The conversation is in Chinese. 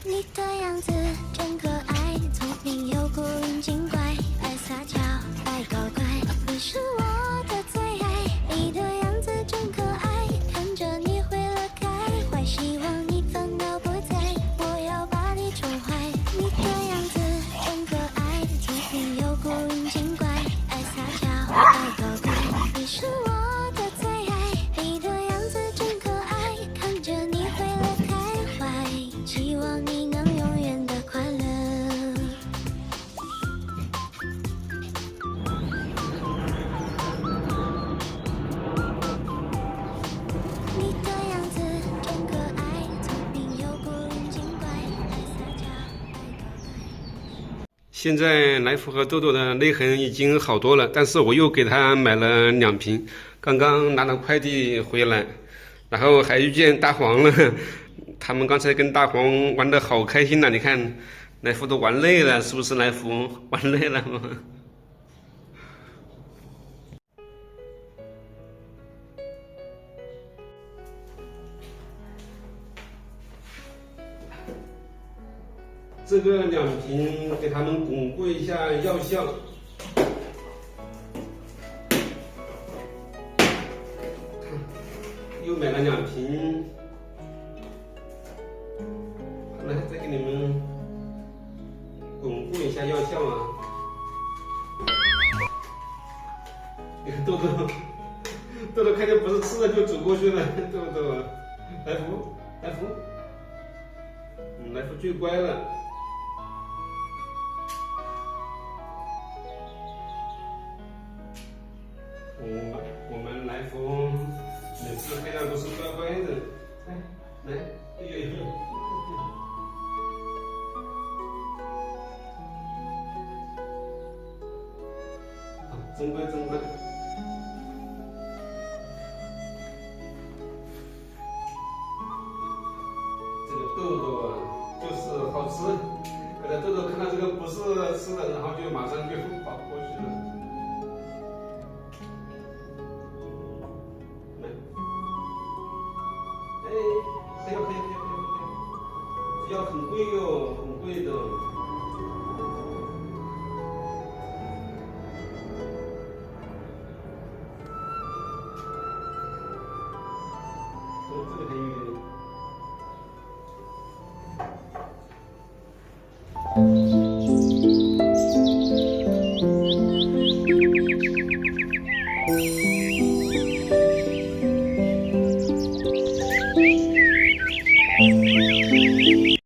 你的样子真可爱，聪明又古灵精怪，爱撒娇，爱搞怪，你是我的最爱。你的样子真可爱，看着你会乐开，坏希望你烦恼不在，我要把你宠坏。你的样子真可爱，聪明又古灵精怪，爱撒娇，爱搞怪，你是我的最爱。你的样子真可爱，看着你会乐开怀，希望你能永远的快乐。你的样子真可爱，聪明又古灵精怪，爱撒娇，爱搞怪。现在来福和豆豆的勒痕已经好多了，但是我又给他买了2瓶，刚刚拿了快递回来，然后还遇见大黄了。他们刚才跟大黄玩的好开心呐、你看，来福都玩累了，是不是？来福玩累了吗？这个2瓶给他们巩固一下药效。看，又买了2瓶。来，再给你们巩固一下药效啊！你看豆豆，豆豆看见不是吃的就走过去了，豆豆，来福，来福，来福最乖了。我们来福每次看到都是乖乖的，来，哎呦呦。真乖真乖。这个豆豆啊，就是好吃。可能豆豆看到这个不是吃的，然后就马上就跑过去了。来，哎，可以可以可以可以可以，这药很贵哟，很贵的。这个很有点。